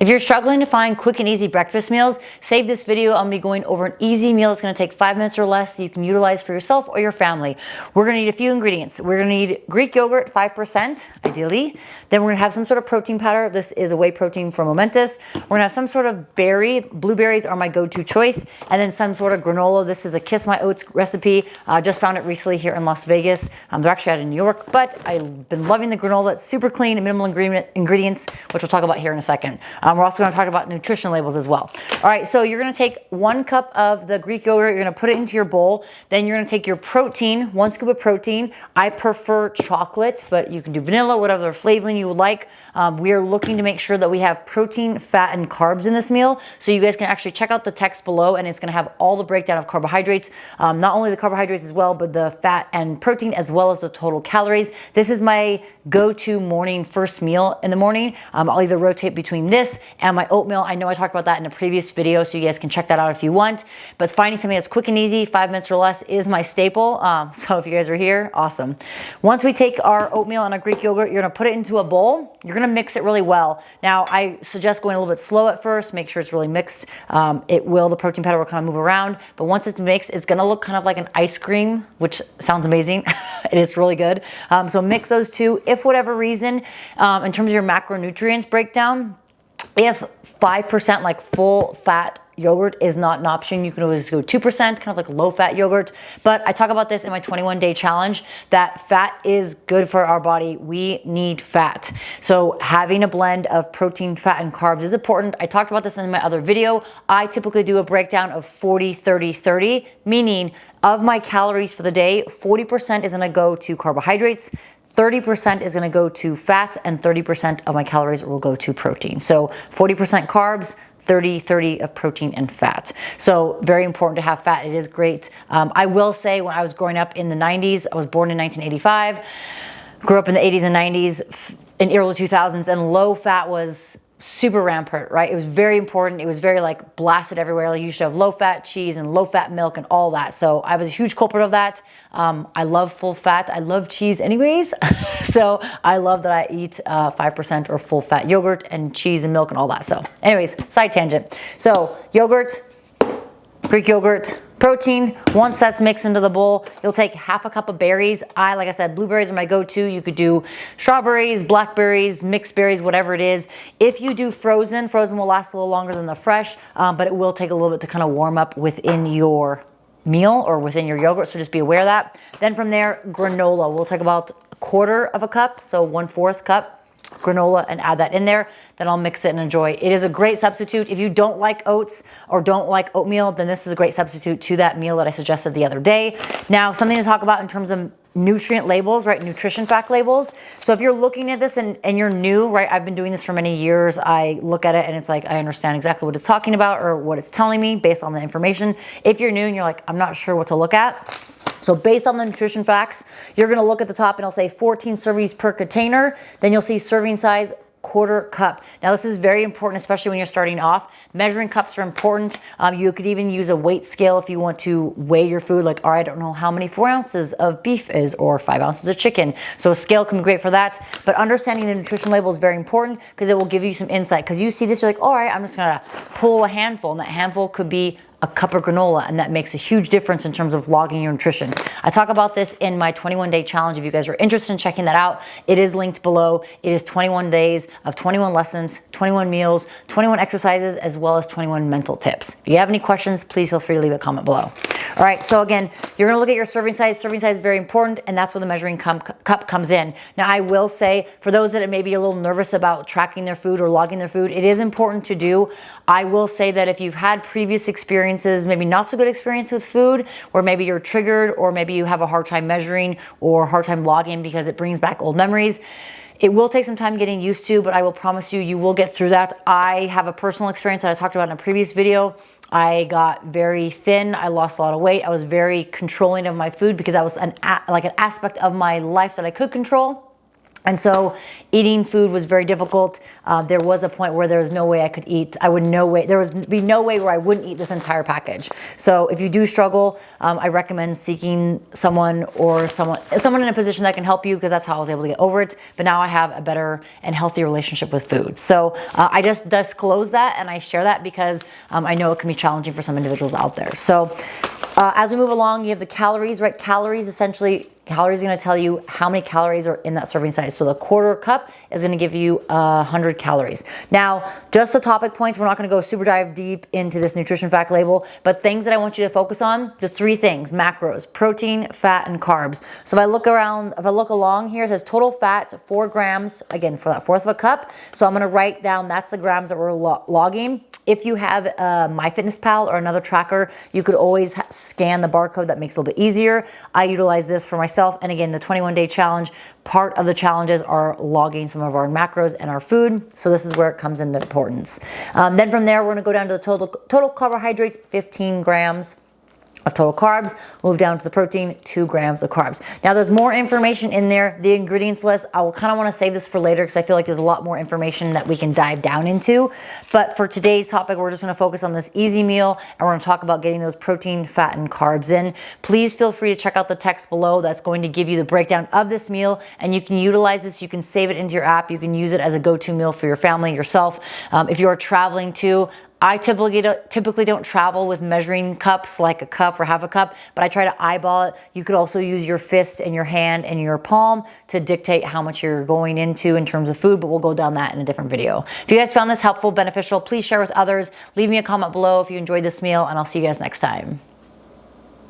If you're struggling to find quick and easy breakfast meals, save this video. I'm gonna be going over an easy meal that's gonna take 5 minutes or less that you can utilize for yourself or your family. We're gonna need a few ingredients. We're gonna need Greek yogurt, 5%, ideally. Then we're gonna have some sort of protein powder. This is a whey protein from Momentous. We're gonna have some sort of berry. Blueberries are my go-to choice. And then some sort of granola. This is a Kiss My Oats recipe. Just found it recently here in Las Vegas. They're actually out in New York, but I've been loving the granola. It's super clean and minimal ingredients, which we'll talk about here in a second. We're also going to talk about nutrition labels as well. All right, so you're going to take 1 cup of the Greek yogurt. You're going to put it into your bowl. Then you're going to take your protein, 1 scoop of protein. I prefer chocolate, but you can do vanilla, whatever flavoring you would like. We are looking to make sure that we have protein, fat, and carbs in this meal. So you guys can actually check out the text below, and it's going to have all the breakdown of carbohydrates. Not only the carbohydrates as well, but the fat and protein, as well as the total calories. This is my go-to morning first meal in the morning. I'll either rotate between this and my oatmeal. I know I talked about that in a previous video, so you guys can check that out if you want. But finding something that's quick and easy, 5 minutes or less, is my staple. So if you guys are here, awesome. Once we take our oatmeal and our Greek yogurt, you're gonna put it into a bowl. You're gonna mix it really well. Now, I suggest going a little bit slow at first. Make sure it's really mixed. The protein powder will kind of move around, but once it's mixed, it's gonna look kind of like an ice cream, which sounds amazing. It is really good. So mix those two. If for whatever reason, in terms of your macronutrients breakdown, if 5% like full fat yogurt is not an option, you can always go 2%, kind of like low fat yogurt. But I talk about this in my 21-day challenge, that fat is good for our body. We need fat. So having a blend of protein, fat, and carbs is important. I talked about this in my other video. I typically do a breakdown of 40, 30, 30, meaning of my calories for the day, 40% is gonna go to carbohydrates, 30% is gonna go to fats, and 30% of my calories will go to protein. So 40% carbs, 30 of protein and fat. So very important to have fat. It is great. I will say, when I was growing up in the 90s, I was born in 1985, grew up in the 80s and 90s, in early 2000s, and low fat was super rampant, right? It was very important. It was very like blasted everywhere. Like you should have low fat cheese and low fat milk and all that. So I was a huge culprit of that. I love full fat. I love cheese anyways. So I love that I eat 5% or full fat yogurt and cheese and milk and all that. So anyways, side tangent. So yogurt, Greek yogurt, protein. Once that's mixed into the bowl, you'll take half a cup of berries. Like I said, blueberries are my go-to. You could do strawberries, blackberries, mixed berries, whatever it is. If you do frozen will last a little longer than the fresh, but it will take a little bit to kind of warm up within your meal or within your yogurt, so just be aware of that. Then from there, granola. We'll take about 1/4 of a cup, so 1/4 cup granola, and add that in there. Then I'll mix it and enjoy. It is a great substitute. If you don't like oats or don't like oatmeal, then this is a great substitute to that meal that I suggested the other day. Now, something to talk about in terms of nutrient labels, right? Nutrition fact labels. So if you're looking at this and you're new, right? I've been doing this for many years. I look at it and it's like, I understand exactly what it's talking about or what it's telling me based on the information. If you're new and you're like, I'm not sure what to look at, so based on the nutrition facts, you're gonna look at the top and it'll say 14 servings per container. Then you'll see serving size, 1/4 cup. Now this is very important, especially when you're starting off. Measuring cups are important. You could even use a weight scale if you want to weigh your food, like, all right, I don't know how many 4 ounces of beef is or 5 ounces of chicken. So a scale can be great for that. But understanding the nutrition label is very important because it will give you some insight. Because you see this, you're like, all right, I'm just gonna pull a handful, and that handful could be a cup of granola, and that makes a huge difference in terms of logging your nutrition. I talk about this in my 21-day challenge. If you guys are interested in checking that out, it is linked below. It is 21 days of 21 lessons, 21 meals, 21 exercises, as well as 21 mental tips. If you have any questions, please feel free to leave a comment below. All right, so again, you're gonna look at your serving size. Serving size is very important, and that's where the measuring cup comes in. Now, I will say, for those that may be a little nervous about tracking their food or logging their food, it is important to do. I will say that if you've had previous experiences, maybe not so good experience with food, or maybe you're triggered, or maybe you have a hard time measuring or hard time logging because it brings back old memories, it will take some time getting used to, but I will promise you, you will get through that. I have a personal experience that I talked about in a previous video. I got very thin. I lost a lot of weight. I was very controlling of my food because that was like an aspect of my life that I could control. And so eating food was very difficult. There was a point where there was no way I could eat. There would be no way where I wouldn't eat this entire package. So if you do struggle, I recommend seeking someone in a position that can help you, because that's how I was able to get over it. But now I have a better and healthier relationship with food. So I just disclose that and I share that because I know it can be challenging for some individuals out there. So as we move along, you have the calories, right? Calories are going to tell you how many calories are in that serving size. So the quarter cup is going to give you 100 calories. Now, just the topic points, we're not going to go super dive deep into this nutrition fact label, but things that I want you to focus on, the 3 things: macros, protein, fat, and carbs. So if I look along here, it says total fat, 4 grams, again, for that fourth of a cup. So I'm going to write down, that's the grams that we're logging. If you have MyFitnessPal or another tracker, you could always scan the barcode. That makes it a little bit easier. I utilize this for myself. And again, the 21-day challenge, part of the challenges are logging some of our macros and our food. So this is where it comes into importance. Then from there, we're gonna go down to the total carbohydrates, 15 grams of total carbs. Move down to the protein, 2 grams of carbs. Now there's more information in there. The ingredients list, I will kind of want to save this for later because I feel like there's a lot more information that we can dive down into. But for today's topic, we're just going to focus on this easy meal, and we're going to talk about getting those protein, fat, and carbs in. Please feel free to check out the text below. That's going to give you the breakdown of this meal, and you can utilize this. You can save it into your app. You can use it as a go-to meal for your family, yourself. If you're traveling too, I typically don't travel with measuring cups like a cup or half a cup, but I try to eyeball it. You could also use your fist and your hand and your palm to dictate how much you're going into in terms of food, but we'll go down that in a different video. If you guys found this helpful, beneficial, please share with others. Leave me a comment below if you enjoyed this meal, and I'll see you guys next time.